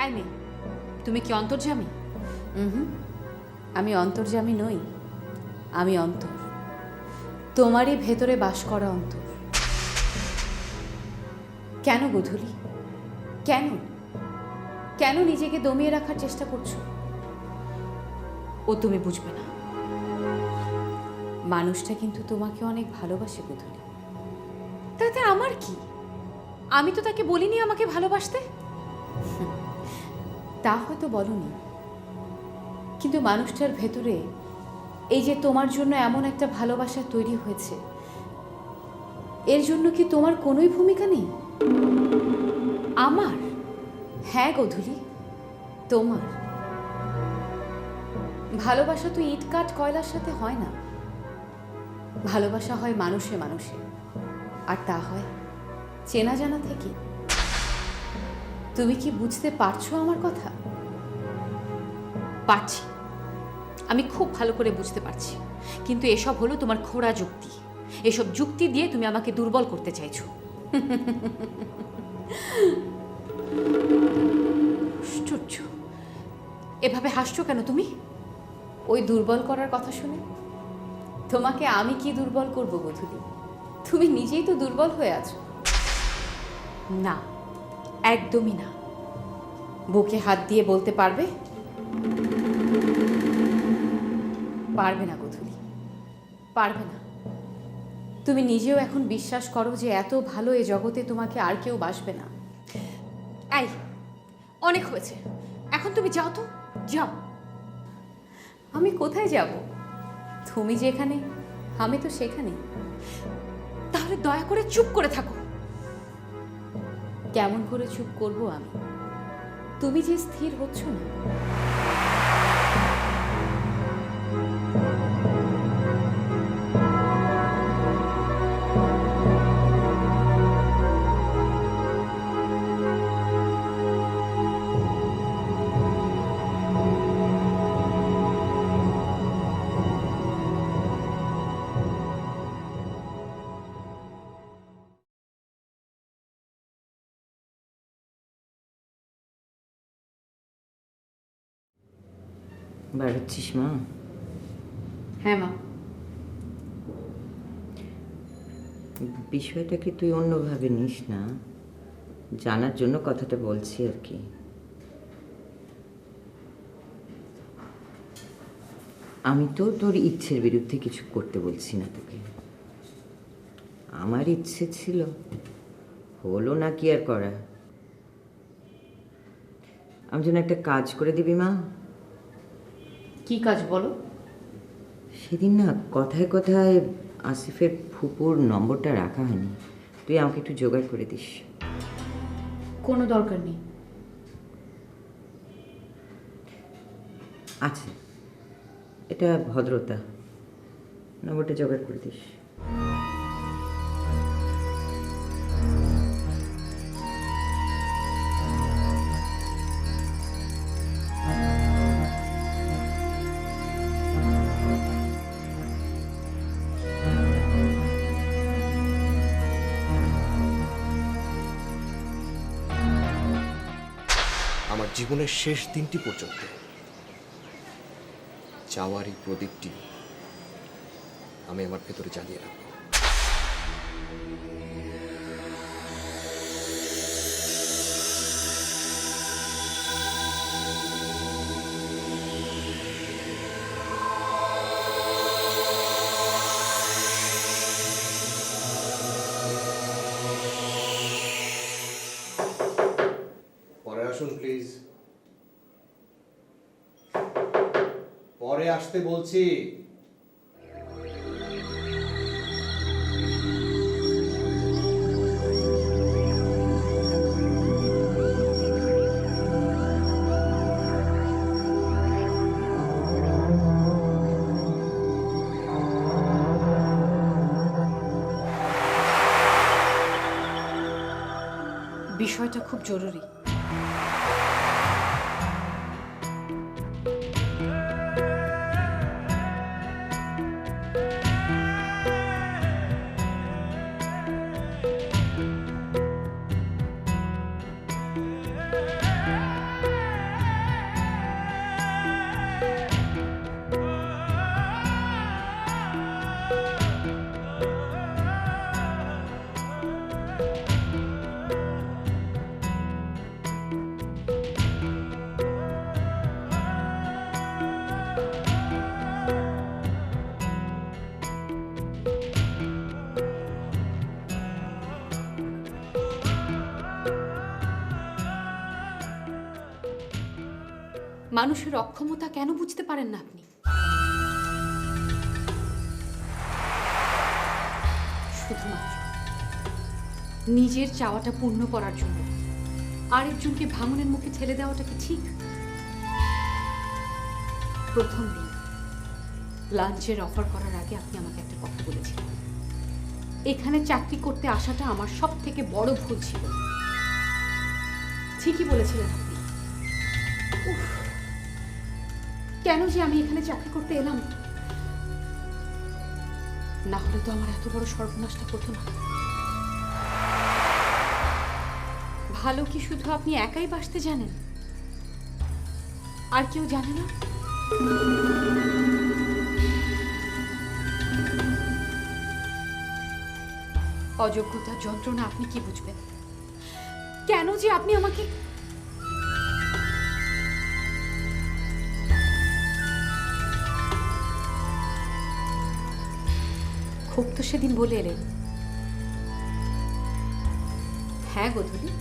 I মেয়ে, তুমি কি অন্তর্যামী? আমি অন্তর্যামী নই, আমি অন্তর, তোমারই ভেতরে বাস করা অন্তর। কেন গোধূলি, কেন কেন নিজেকে দমিয়ে রাখার চেষ্টা করছো? ও তুমি বুঝবে না। মানুষটা কিন্তু তোমাকে অনেক ভালোবাসে গোধূলি। তাতে আমার কি? আমি তো তাকে বলিনি আমাকে ভালোবাসতে। তা হয়তো বলনি, কিন্তু মানুষটার ভেতরে এই যে তোমার জন্য এমন একটা ভালোবাসা তৈরি হয়েছে, এর জন্য কি তোমার কোনোই ভূমিকা নেই? আমার? হ্যাঁ গোধূলি, তোমার। ভালোবাসা তো ইট কাঠ কয়লার সাথে হয় না, ভালোবাসা হয় মানুষে মানুষে, আর তা হয় চেনা জানা থেকে। তুমি কি বুঝতে পারছো আমার কথা? পারছি, আমি খুব ভালো করে বুঝতে পারছি, কিন্তু এসব হলো তোমার খোড়া যুক্তি। এসব যুক্তি দিয়ে তুমি আমাকে দুর্বল করতে চাইছো। আশ্চর্য, এভাবে হাসছো কেন তুমি? ওই দুর্বল করার কথা শুনে তোমাকে আমি কি দুর্বল করব গোধূলি? তুমি নিজেই তো দুর্বল হয়ে আছো। না, একদমই না। বুকে হাত দিয়ে বলতে পারবে? পারবে না গোধূলি, পারবে না। তুমি নিজেও এখন বিশ্বাস করো যে এত ভালো এ জগতে তোমাকে আর কেউ বাসবে না। এই, অনেক হয়েছে, এখন তুমি যাও তো, যাও। আমি কোথায় যাব? তুমি যেখানে আমি তো সেখানেই। তাহলে দয়া করে চুপ করে থাকো। কেমন করে চুপ করব আমি? তুমি যে স্থির হচ্ছ না। বাড়াচ্ছিস মা? হ্যাঁ মা। বিষয়টাকে তুই অন্যভাবে নিস না, জানার জন্য কথাটা বলছি আর কি। আমি তো তোর ইচ্ছের বিরুদ্ধে কিছু করতে বলছি না তোকে। আমার ইচ্ছে ছিল, হলো না কি আর করা। আমি যেন একটা কাজ করে দিবি মা। কি কাজ বলো? সেদিন না কথায় কথায় আসিফের ফুপুর নম্বরটা রাখা হয়নি, তুই আমাকে একটু জোগাড় করে দিস। কোনো দরকার নেই। আছে, এটা ভদ্রতা, নম্বরটা জোগাড় করে দিস। আমার জীবনের শেষ দিনটি পর্যন্ত চাওয়ার এই প্রদীপটি আমি আমার ভেতরে জ্বালিয়ে রাখবো। পরে আসুন প্লিজ, পরে আসতে বলছি। বিষয়টা খুব জরুরি। মানুষের অক্ষমতা কেন বুঝতে পারেন না আপনি? শুধুমাত্র নিজের চাওয়াটা পূর্ণ করার জন্য আরেকজনকে ভাঙনের মুখে ঠেলে দেওয়াটা কি ঠিক? প্রথম দিন লাঞ্চের অফার করার আগে আপনি আমাকে একটা কথা বলেছিলেন, এখানে চাকরি করতে আসাটা আমার সব থেকে বড় ভুল ছিল। ঠিকই বলেছিলেন আপনি। উফ, কেন যে আমি এখানে চাকরি করতে এলাম, না হলে তো আমার এত বড় সর্বনাশটা হতো না। ভালো কি শুধু আপনি একাই বাসতে জানেন, আর কেউ জানে না? অযোগ্যতার যন্ত্রণা আপনি কি বুঝবেন? কেন যে আপনি আমাকে খুব তো সেদিন বলে এলেন। হ্যাঁ গোধূলি,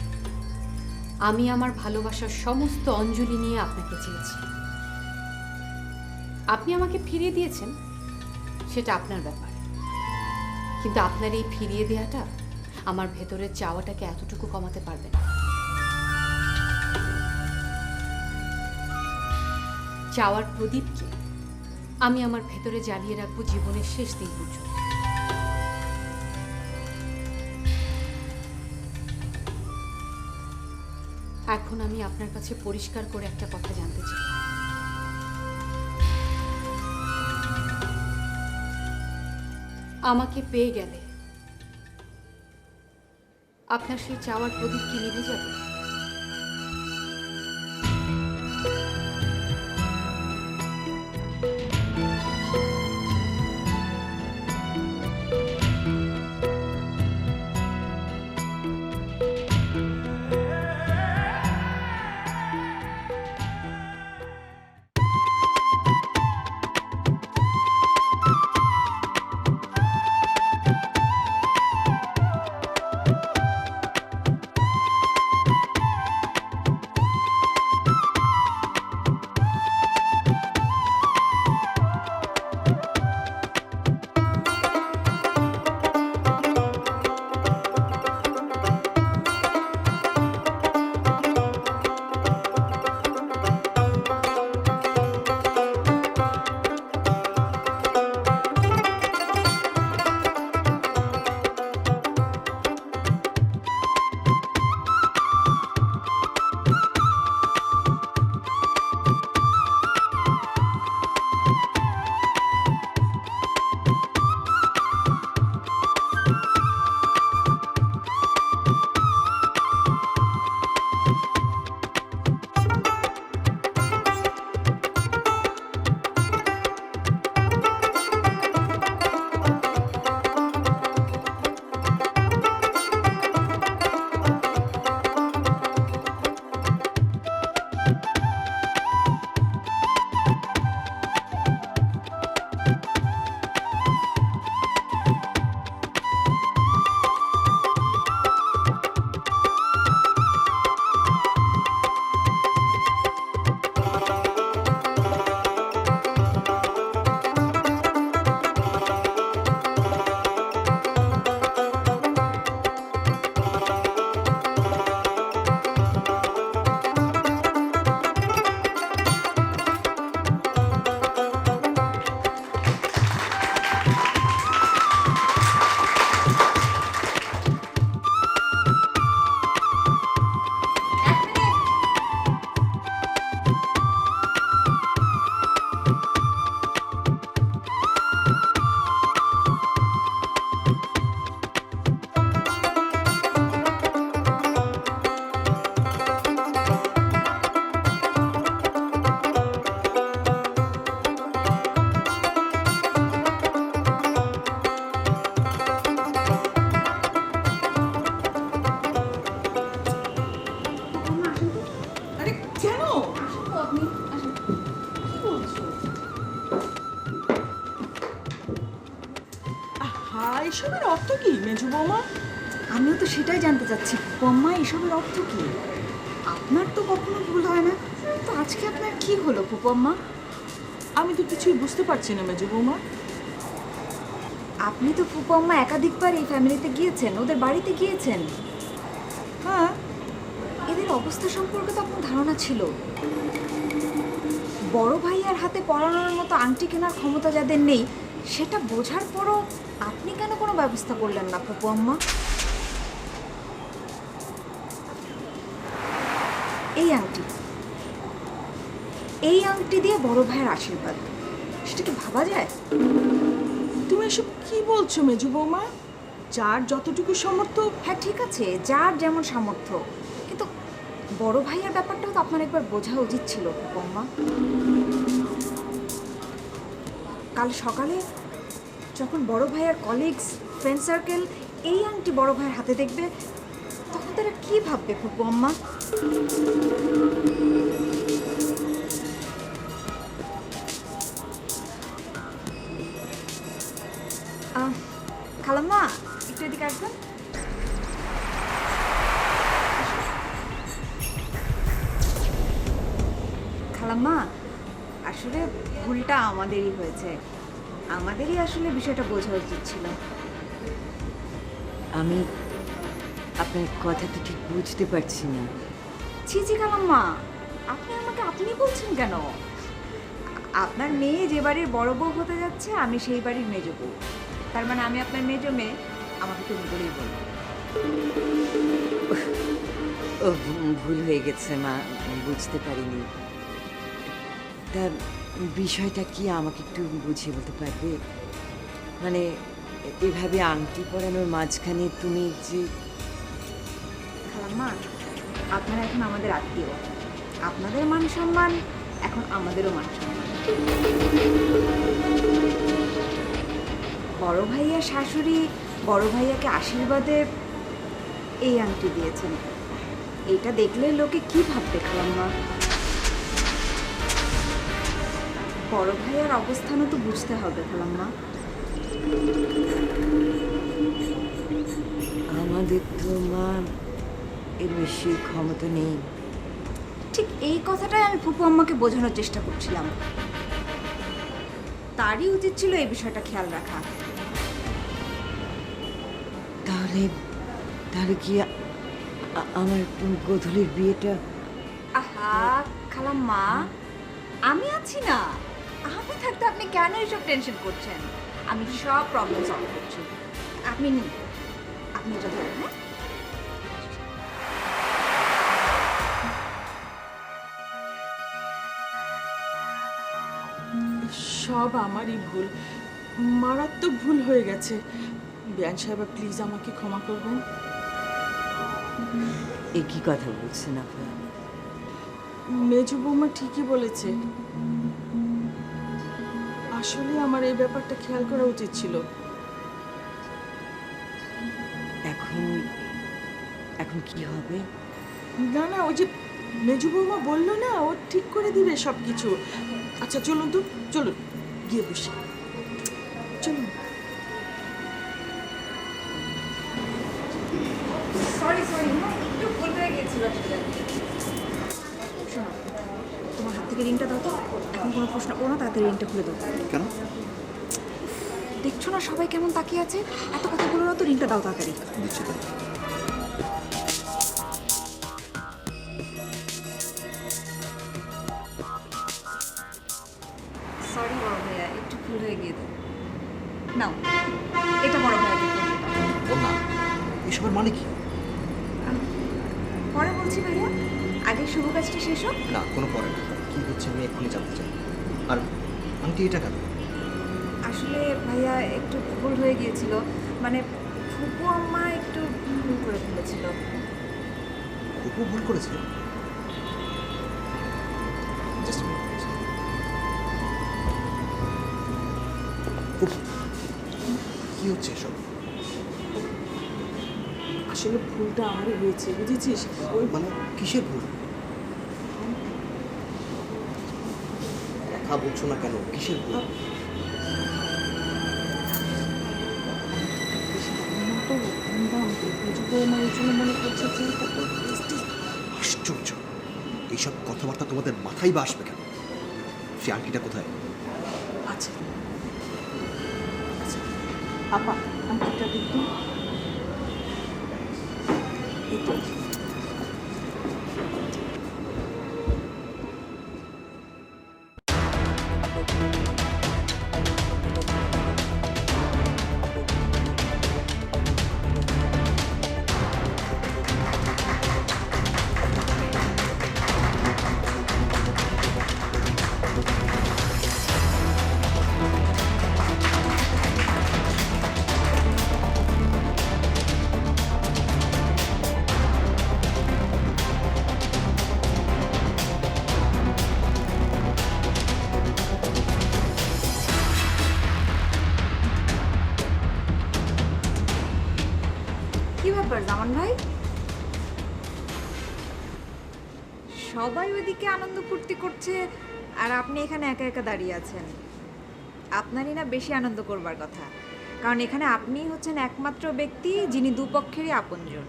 আমি আমার ভালোবাসার সমস্ত অঞ্জলি নিয়ে আপনাকে চেয়েছি। আপনি আমাকে ফিরিয়ে দিয়েছেন, সেটা আপনার ব্যাপার, কিন্তু আপনার এই ফিরিয়ে দেওয়াটা আমার ভেতরের চাওয়াটাকে এতটুকু কমাতে পারবে না। চাওয়ার প্রদীপকে আমি আমার ভেতরে জ্বালিয়ে রাখবো জীবনের শেষ দিন পর্যন্ত। এখন আমি আপনার কাছে পরিষ্কার করে একটা কথা জানতে চাই। আমাকে পেয়ে গেলে আপনার সেই চাওয়ার প্রদীপ কি নিভে যাবে? এসবের অর্থ কি মেজু বৌমা? আমিও তো সেটাই জানতে চাচ্ছি, বৌমা এসবের অর্থ কি? আপনার তো কখনো ভুল হয় না, তো আজকে আপনার কি হলো ফুপু আম্মা? আমি তো কিছুই বুঝতে পারছি না মেজো বৌমা। আপনি তো ফুপু আম্মা একাধিকবার এই ফ্যামিলিতে গিয়েছেন, ওদের বাড়িতে গিয়েছেন। হ্যাঁ, এদের অবস্থা সম্পর্কে তো আপনার ধারণা ছিল। বড় ভাইয়ার হাতে পরানোর মতো আংটি কেনার ক্ষমতা যাদের নেই, সেটা বোঝার পরও আপনি কেন কোনো ব্যবস্থা করলেন না ফুপু আম্মা? এই আংটি দিয়ে বড় ভাইয়ের আশীর্বাদ, সেটা কি ভাবা যায়? তুমি এসব কি বলছো মেজো বৌমা? যার যতটুকু সামর্থ্য। হ্যাঁ ঠিক আছে, যার যেমন সামর্থ্য, কিন্তু বড় ভাইয়ের ব্যাপারটাও তো আপনার একবার বোঝা উচিত ছিল বম্মা। কাল সকালে যখন বড় ভাইয়ের কলিগস, ফ্রেন্ড সার্কেল এই আংটি বড় ভাইয়ের হাতে দেখবে, তখন তারা কি ভাববে ফুপু আম্মা? খালাম্মা, একটু এদিকে আসবেন। খালাম্মা, আসলে ভুলটা আমাদেরই হয়েছে, আমাদেরই আসলে বিষয়টা বোঝা উচিত ছিল। আমি আপনার কথা তো ঠিক বুঝতে পারছি না। ছি ছি খালাম্মা, আপনি আমাকে আপনি বলছেন কেন? আপনার মেয়ে যে বাড়ির বড় বউ হতে যাচ্ছে, আমি সেই বাড়ির মেজ বউ। তার মানে আমি আপনার মেজ মেয়ে, আমাকে তুমি বলেই বলবো। ও ভুল হয়ে গেছে মা, বুঝতে পারিনি। তা বিষয়টা কি আমাকে একটু বুঝিয়ে বলতে পারবে? মানে এভাবে আংটি পরানোর মাঝখানে তুমি যে... খালাম্মা, আপনারা এখন আমাদের আত্মীয়, আপনাদের মান সম্মান এখন আমাদেরও মান সম্মান। বড় ভাইয়া শাশুড়ি বড় ভাইয়াকে আশীর্বাদে এই আংটি দিয়েছেন, এটা দেখলে লোকে কি ভাববে খালাম্মা? বড় ভাইয়ার অবস্থানও তো বুঝতে হবে খালাম্মা। আমাদের তো মা এর বেশি ক্ষমতা নেই। ঠিক এই কথাটাই আমি ফুপু আম্মাকে বোঝানোর চেষ্টা করছিলাম, তারই উচিত ছিল এই বিষয়টা খেয়াল রাখা। তাহলে তাহলে কি আমার গোধূলির বিয়েটা... আহা খালাম্মা, আমি আছি না, আমি থাকতে আপনি কেন এসব টেনশন করছেন? আমি সব প্রবলেম সলভ করছি। আপনি নিন, আপনি এটা ধরেন। হ্যাঁ, সব আমারই ভুল, মারাত্মক ভুল হয়ে গেছে। বিয়ান সাহেব প্লিজ আমাকে ক্ষমা করবেন। এ কি কথা বলছেন আপা? মেজো বৌমা ঠিকই বলেছে, আসলে আমার এই ব্যাপারটা খেয়াল করা উচিত ছিল। এখন এখন কি হবে? না না, ওই যে মেজো বৌমা বললো না, ও ঠিক করে দিবে সব কিছু। আচ্ছা চলুন তো, চলুন গিয়ে বসি, চলুন। সরি সরি, একটু ভুল হয়ে গিয়েছিল আসলে। শোনো, তোমার হাত থেকে রিংটা দাও তো, এখন কোনো প্রশ্ন করো না, তাড়াতাড়ি রিংটা খুলে দাও। কেন? দেখছো না সবাই কেমন তাকিয়ে আছে? এত কথা বলো না তো, রিংটা দাও তাড়াতাড়ি। দিচ্ছি তো। সরি বড় ভাইয়া, একটু ভুল হয়ে গিয়েছে। নাও, এটা বড় ভাইয়াকে করে দাও। ও না, এসবের মানে কি? পরে বলছি ভাইয়া, আগে শুভ কাজটা শেষ হোক। না, কোনো পরে না। কি হচ্ছে আমি এক্ষুনি জানতে চাই। আর আন্টি এটা কেন? আসলে ভাইয়া একটু ভুল হয়ে গিয়েছিল, মানে ফুপু আম্মা একটু ভুল করে ফেলেছিল। খুব ভুল করেছে। Just a minute. উফ, কি হচ্ছে এসব? আসলে ভুলটা আমারই হয়েছে, বুঝেছিস? ওই মানে কিসের ভুল? কথা বলছো না কেন? কিসের ভুল? মেজো বৌমা এই জন্য মনে করছে যে আশ্চর্য। এইসব কথাবার্তা তোমাদের মাথায় বা আসবে কেন? সে আংটিটা কোথায়? আচ্ছা আচ্ছা আপা আংটিটা দেখুন। এই তো। কি ব্যাপার জামান ভাই? সবাই ওইদিকে আনন্দ ফুর্তি করছে আর আপনি এখানে একা একা দাঁড়িয়ে আছেন। আপনারই না বেশি আনন্দ করবার কথা, কারণ এখানে আপনিই হচ্ছেন একমাত্র ব্যক্তি যিনি দুপক্ষেরই আপনজন।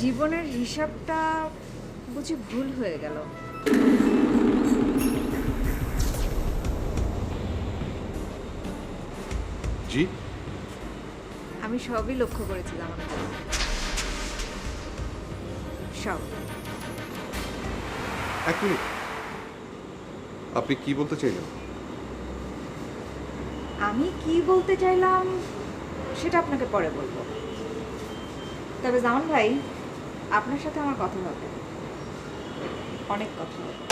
জীবনের হিসাবটা বুঝি ভুল হয়ে গেল। জি, আমি সবই লক্ষ্য করেছিলাম, সব। এক মিনিট, আপনি কি বলতে চাইলেন? আমি কি বলতে চাইলাম সেটা আপনাকে পরে বলবো। তবে জামান ভাই, আপনার সাথে আমার কথা হবে, অনেক কথা হবে।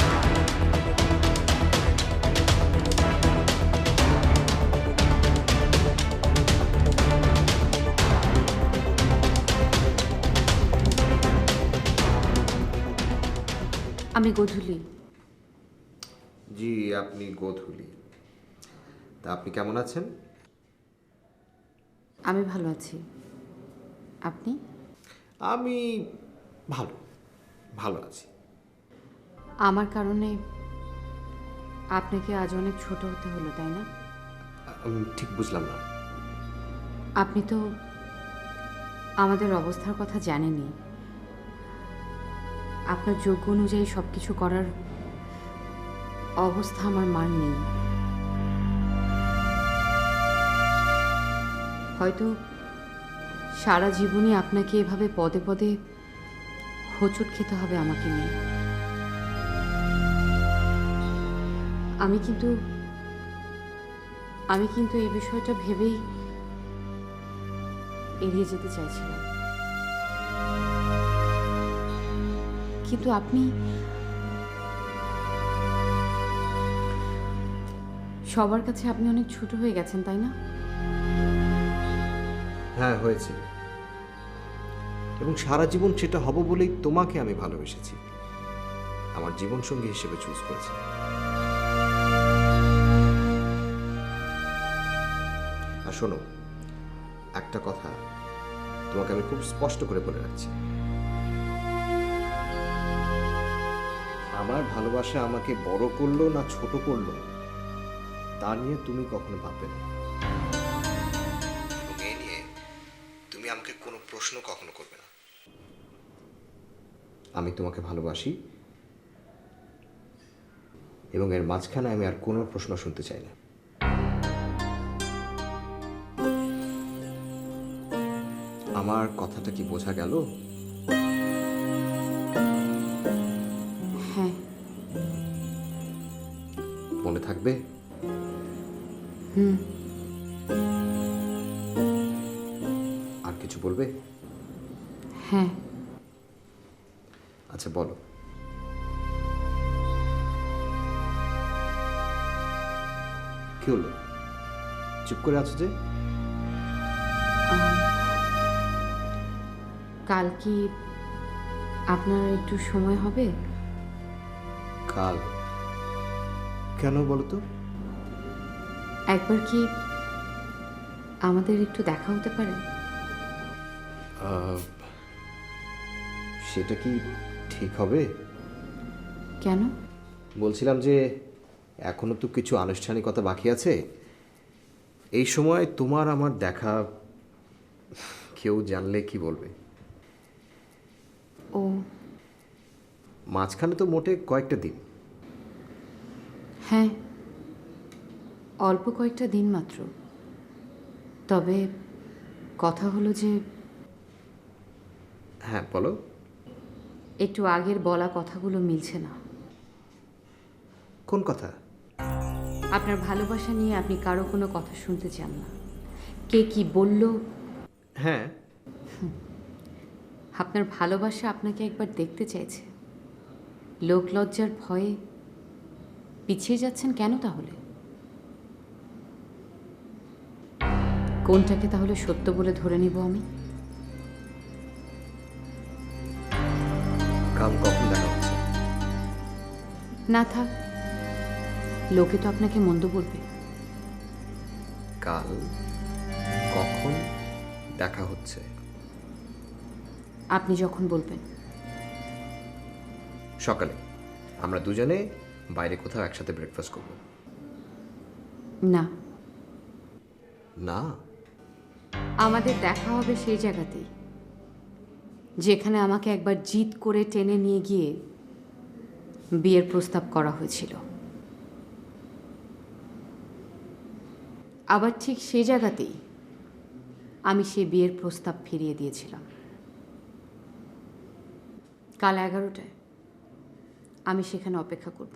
আমি গধূলি। জি, আপনি গোধূলি। তা আপনি কেমন আছেন? আমি ভালো আছি। আপনি? আমি ভালো ভালো আছি। আমার কারণে আপনাকে আজ অনেক ছোট হতে হলো, তাই না? ঠিক বুঝলাম না। আপনি তো আমাদের অবস্থার কথা জানেনই। আপনার যোগ্য অনুযায়ী সব কিছু করার অবস্থা আমার মার নেই। হয়তো সারা জীবনই আপনাকে এভাবে পদে পদে হোঁচট খেতে হবে আমাকে নিয়ে। আমি কিন্তু এই বিষয়টা ভেবেই এড়িয়ে যেতে চাইছিলাম, কিন্তু আপনি সবার কাছে আপনি অনেক ছোট হয়ে গেছেন, তাই না? হ্যাঁ, হয়েছে। এবং সারা জীবন সেটা হব বলেই তোমাকে আমি ভালোবেসেছি, আমার জীবনসঙ্গী হিসেবে চুজ করেছি। আর শোনো, একটা কথা তোমাকে আমি খুব স্পষ্ট করে বলে রাখছি, আমার ভালোবাসা আমাকে বড় করলো না ছোট করলো তা নিয়ে তুমি কখনো ভাববে না, এবং এই নিয়ে তুমি আমাকে কোনো প্রশ্ন কখনো করবে না। আমি তোমাকে ভালোবাসি এবং এর মাঝখানে আমি আর কোনো প্রশ্ন শুনতে চাই না। আমার কথাটা কি বোঝা গেল? হ্যাঁ। মনে থাকবে? আর কিছু বলবে? হ্যাঁ। আচ্ছা, বলো। কি হলো, চুপ করে আছো যে? কাল কি আপনার একটু সময় হবে? কাল? কেন বলো তো? একবার কি আমাদের একটু দেখা হতে পারে? সেটা কি ঠিক হবে? কেন? বলছিলাম যে এখনো তো কিছু আনুষ্ঠানিকতা বাকি আছে। এই সময় তোমার আমার দেখা কেউ জানলে কি বলবে? ও মাঝখানে তো মোটে কয়েকটা দিন। হ্যাঁ, অল্প কয়েকটা দিন মাত্র। তবে কথা হলো যে হ্যাঁ বলো। একটু আগের বলা কথাগুলো মিলছে না। কোন কথা? আপনার ভালোবাসা নিয়ে আপনি কারো কোনো কথা শুনতে চান না। কে কি বলল? হ্যাঁ, আপনার ভালোবাসা আপনাকে একবার দেখতে চাইছে। লোক লজ্জার ভয়ে পিছিয়ে যাচ্ছেন কেন তাহলে? কোনটাকে তাহলে সত্য বলে ধরে নিব আমি? কাল কখন দেখা হচ্ছে? না থাক, লোকে তো আপনাকে মন্দ বলবে। কাল কখন দেখা হচ্ছে? আপনি যখন বলবেন। সকালে আমরা দুজনে বাইরে কোথাও একসাথে ব্রেকফাস্ট করব। না, না, আমাদের দেখা হবে সেই জায়গাতেই যেখানে আমাকে একবার জিদ করে টেনে নিয়ে গিয়ে বিয়ের প্রস্তাব করা হয়েছিল। আবার ঠিক সেই জায়গাতেই আমি সেই বিয়ের প্রস্তাব ফিরিয়ে দিয়েছিলাম। কাল 11টায় আমি সেখানে অপেক্ষা করব।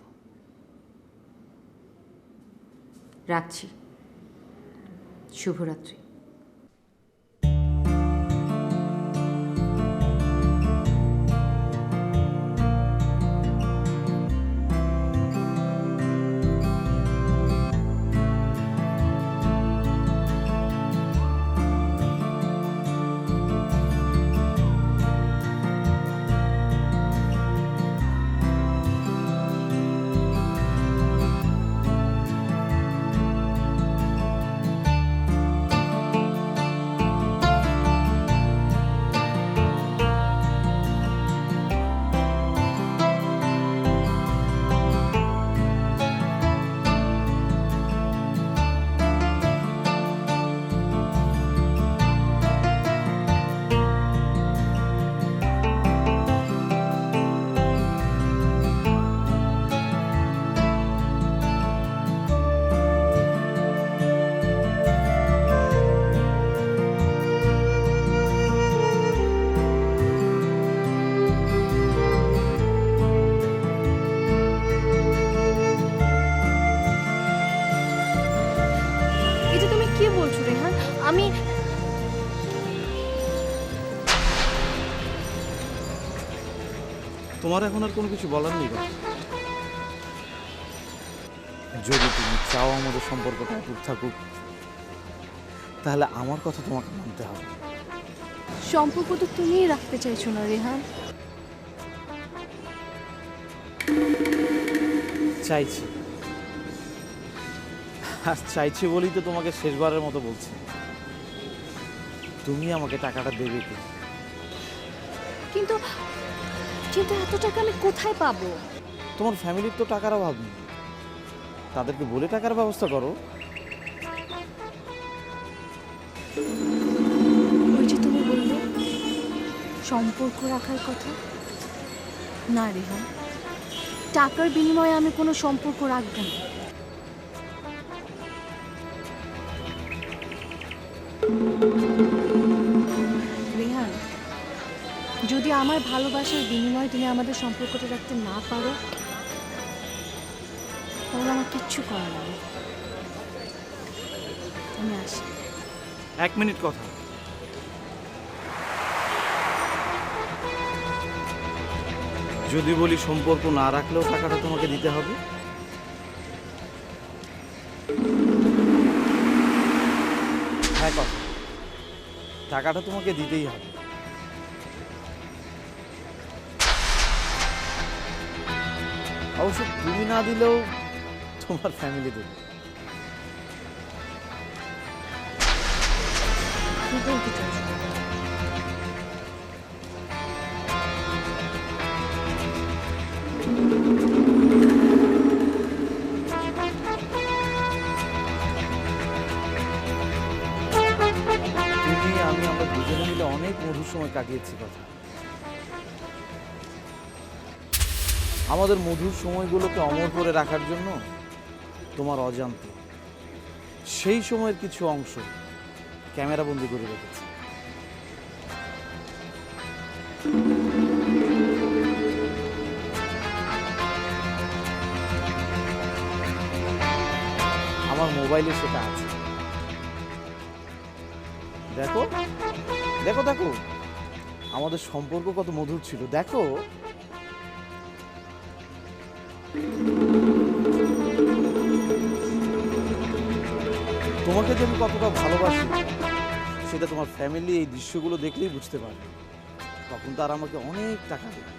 রাখছি। শুভরাত্রি। এটা তুমি কি বলছো রেহান? আমি তোমার এখন আর কোনো কিছু বলার নেই বাবা। যদি তুমি চাও আমাদের সম্পর্কটা দূর থাকুক, তাহলে আমার কথা তোমাকে মানতে হবে। সম্পর্ক তো তুমিই রাখতে চাইছো না রেহান। চাইছি, আর চাইছি বলেই তো তোমাকে শেষবারের মতো বলছি, তুমি আমাকে টাকাটা দেবে কি? কিন্তু কিন্তু এত টাকা আমি কোথায় পাবো? তোমার ফ্যামিলির তো টাকার অভাব নেই, তাদেরকে বলে টাকার ব্যবস্থা করো। ওই যে তুমি বললে সম্পর্ক রাখার কথা। না রেহান, টাকার বিনিময়ে আমি কোনো সম্পর্ক রাখবো না। রেহান, যদি আমার ভালোবাসার বিনিময়ে তুমি আমাদের সম্পর্কটা রাখতে না পারো, তাহলে আমার কিচ্ছু করার নেই। আমি আসি। 1 মিনিট কথা। যদি বলি সম্পর্ক না রাখলেও টাকাটা তোমাকে দিতে হবে, হ্যাঁ কথা, টাকাটা তোমাকে দিতেই হবে। অবশ্য তুমি না দিলেও তোমার ফ্যামিলি দেবে। কি বলতে চাইছো? তুমি আমি আমরা দুজনে মিলে অনেক মধুর সময় কাটিয়েছি কথা। আমাদের মধুর সময়গুলোকে অমর করে রাখার জন্য তোমার অজান্তে সেই সময়ের কিছু অংশ ক্যামেরাবন্দি করে রেখেছি। আমার মোবাইলে সেটা আছে। দেখো দেখো দেখো আমাদের সম্পর্ক কত মধুর ছিল, দেখো। তোমাকে যে আমি কতটা ভালোবাসি সেটা তোমার ফ্যামিলি এই দৃশ্যগুলো দেখলেই বুঝতে পারবে। তখন তারা আমাকে অনেক টাকা দেবে।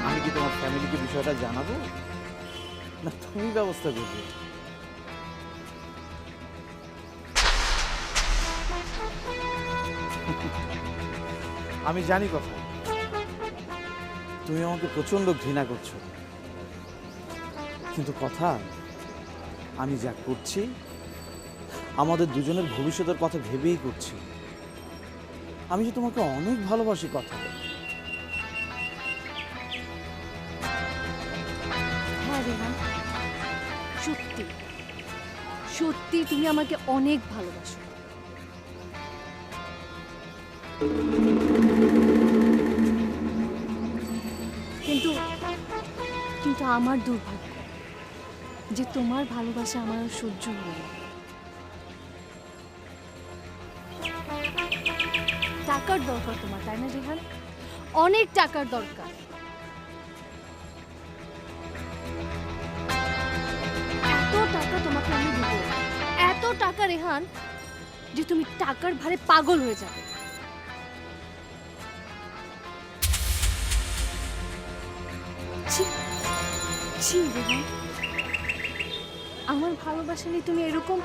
আমি কি তোমার ফ্যামিলিকে বিষয়টা জানাবো, না তুমি ব্যবস্থা করবে? আমি জানি কথা, তুমি আমাকে প্রচন্ড ঘৃণা করছো, কিন্তু কথা আমি যা করছি আমাদের দুজনের ভবিষ্যতের কথা ভেবেই করছি। আমি যে তোমাকে অনেক ভালোবাসি কথা। হ্যাঁ রেহান, সত্যি সত্যি তুমি আমাকে অনেক ভালোবাসো। কিন্তু কিন্তু আমার দুর্ভাগ্য যে তোমার ভালোবাসা আমার আর সহ্য হলো না। টাকার দরকার তোমার, তাই না রেহান? অনেক টাকার দরকার। এত টাকা তোমাকে আমি দেবো, এত টাকা রেহান, যে তুমি টাকার ভারে পাগল হয়ে যাবে। ছি, ছি রেহান, আমার ভালোবাসা নিয়ে তুমি এরকম।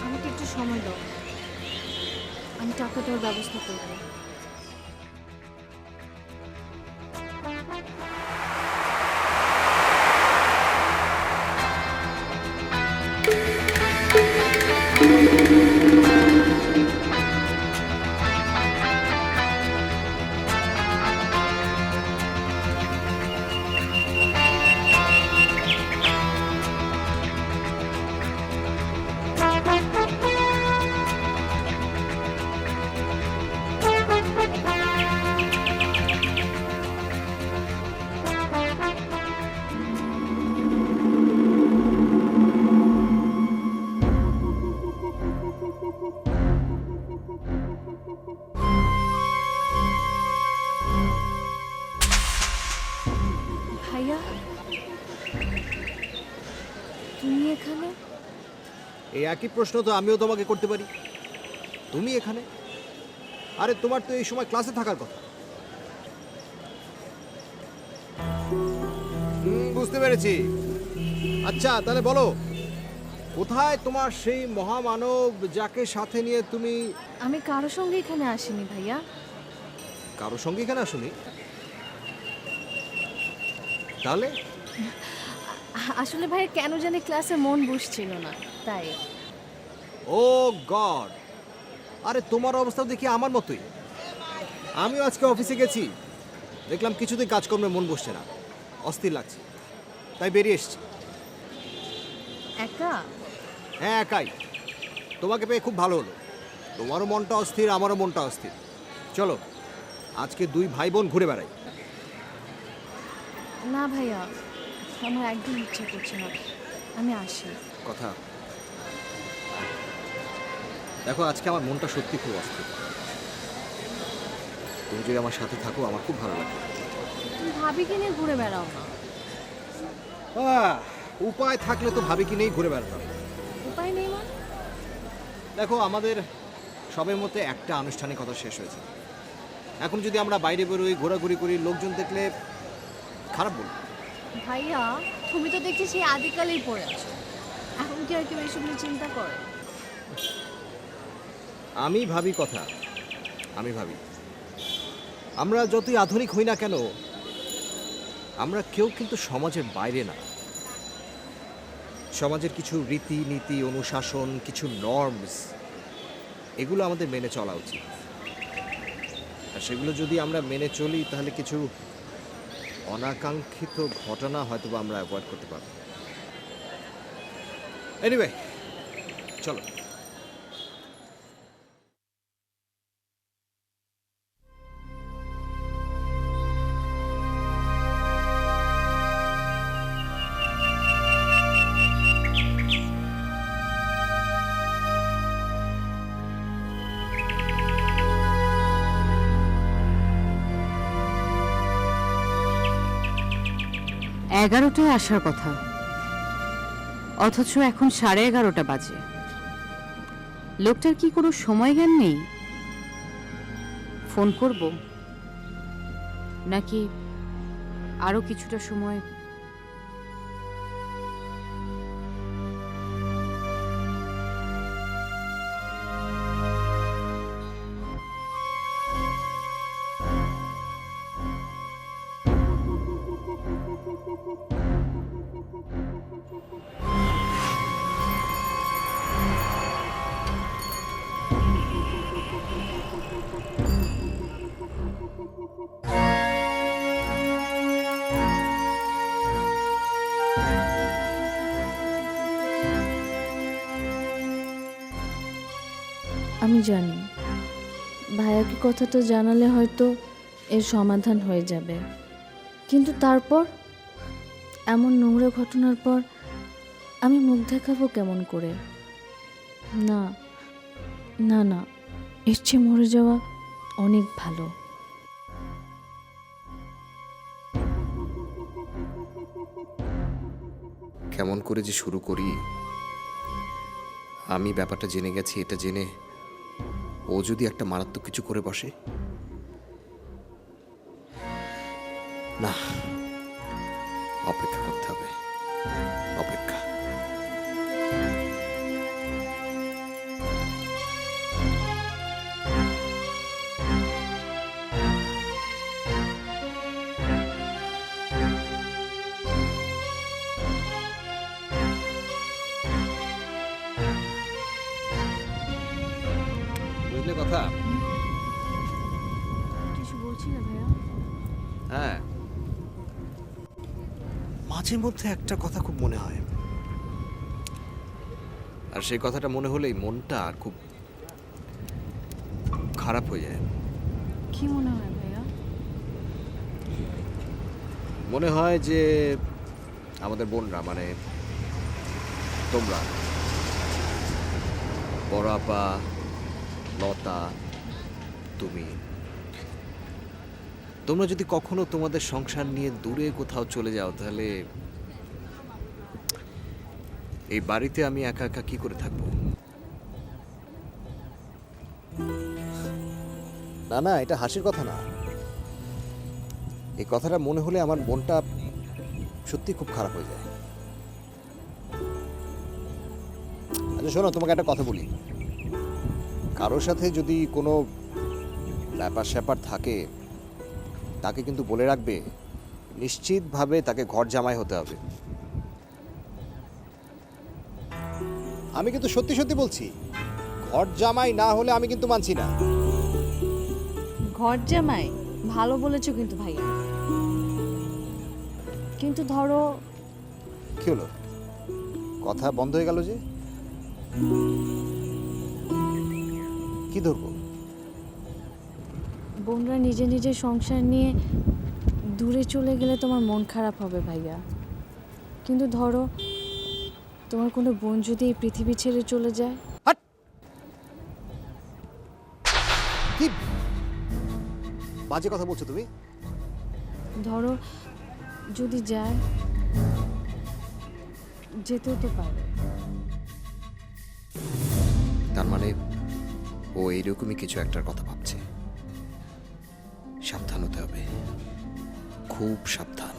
আমাকে একটু সময় দাও, আমি টাকা দেওয়ার ব্যবস্থা করবো। ভাইয়া, তুমি এখানে? এই একই প্রশ্ন তো আমিও তোমাকে করতে পারি। তুমি এখানে? আরে তোমার তো এই সময় ক্লাসে থাকার কথা। বুঝতে পেরেছি। আচ্ছা তাহলে বলো, কোথায় তোমার সেই মহামানব যাকে সাথে নিয়ে তুমি? আমি কারো সঙ্গে এখানে আসিনি ভাইয়া। কারো সঙ্গে এখানে আসুনি? তাহলে? আসলে ভাইয়া কেন জানি ক্লাসে মন বসছিল না, তাই। ও গড, আরে তোমার অবস্থা দেখি আমার মতোই। আমিও আজকে অফিসে গেছি, দেখলাম কিছুতেই কাজকর্মে মন বসছে না, অস্থির লাগছে, তাই বেরিয়ে এসেছি। একা? হ্যাঁ একাই। তোমাকে পেয়ে খুব ভালো হলো। তোমারও মনটা অস্থির, আমারও মনটা অস্থির। চলো আজকে দুই ভাই বোন ঘুরে বেড়াই। না ভাইয়া, আমার একদম ইচ্ছা করছে না, আমি আসি। কথা দেখো, আজকে আমার মনটা সত্যি খুব অস্থির। তুমি যদি আমার সাথে থাকো আমার খুব ভালো লাগে। তুমি ভাবিকে নিয়ে ঘুরে বেড়াও না। উপায় থাকলে তো ভাবি কি নেই ঘুরে বেড়াতাম। উপায় নেই মানে? দেখো, আমাদের সবের মধ্যে একটা আনুষ্ঠানিকতা শেষ হয়েছে। এখন যদি আমরা বাইরে বেরোই, ঘোরাঘুরি করি, লোকজন দেখলে খারাপ বলবো। ভাইয়া, তুমি তো দেখছি সেই আদিকালেই পড়ে আছো, এখন কি আর কেউ এসব নিয়ে চিন্তা করে? আমি ভাবি কথা, আমি ভাবি আমরা যতই আধুনিক হই না কেন, আমরা কেউ কিন্তু সমাজের বাইরে না। সমাজের কিছু রীতি নীতি, অনুশাসন, কিছু নর্মস, এগুলো আমাদের মেনে চলা উচিত। আর সেগুলো যদি আমরা মেনে চলি তাহলে কিছু অনাকাঙ্ক্ষিত ঘটনা হয়তো বা আমরা অ্যাভয়েড করতে পারবো। এনিওয়ে, চলো। এগারোটায় আসার কথা, অথচ এখন 11:30 বাজে। লোকটার কি কোনো সময় জ্ঞান নেই? ফোন করব নাকি আরো কিছুটা সময়? আমি জানি ভাইয়াকে কথাটা জানালে হয়তো এর সমাধান হয়ে যাবে, কিন্তু তারপর এমন নোংরা ঘটনার পর আমি মুখ দেখাবো কেমন করে? না না না, এর চেয়ে মরে যাওয়া অনেক ভালো। কেমন করে যে শুরু করি? আমি ব্যাপারটা জেনে গেছি, এটা জেনে ও যদি একটা মারাত্মক কিছু করে বসে, না, অপেক্ষা করতে হবে, অপেক্ষা। বুঝলে কথা? কিছু বলছি না ভাইয়া। হ্যাঁ, মাঝে মধ্যে একটা কথা খুব মনে হয়, আর সেই কথাটা মনে হলেই মনটা খুব খারাপ হয়ে যায়। কি মনে হয় ভাইয়া? মনে হয় যে আমাদের বোনরা, মানে তোমরা, বড় আপা, লতা, তুমি, তোমরা যদি কখনো তোমাদের সংসার নিয়ে দূরে কোথাও চলে যাও, তাহলে এই বাড়িতে আমি একা একা কি করে থাকবো? না না, এটা হাসির কথা না। এই কথাটা মনে হলে আমার মনটা সত্যি খুব খারাপ হয়ে যায়। আচ্ছা শোনো, তোমাকে একটা কথা বলি। কারোর সাথে যদি কোনো ব্যাপার স্যাপার থাকে, তাকে কিন্তু বলে রাখবে নিশ্চিতভাবে তাকে ঘর জামাই হতে হবে। আমি কিন্তু সত্যি সত্যি বলছি, ঘর জামাই না হলে আমি কিন্তু মানছি না। ঘর জামাই ভালো বলেছো কিন্তু ভাইয়া, কিন্তু ধরো কি হলো, কথা বন্ধ হয়ে গেল যে? কি ধরবো? বোনরা নিজে নিজে সংসার নিয়ে দূরে চলে গেলে তোমার মন খারাপ হবে ভাইয়া, কিন্তু ধরো তোমার কোনো বোন যদি এই পৃথিবী ছেড়ে চলে যায়। কি বাজে কথা বলছো তুমি? ধরো যদি যায়, যেতেও তো পারে। তার মানে ও এইরকমই কিছু একটার কথা ভাবছে। সাবধান হতে হবে, খুব সাবধান।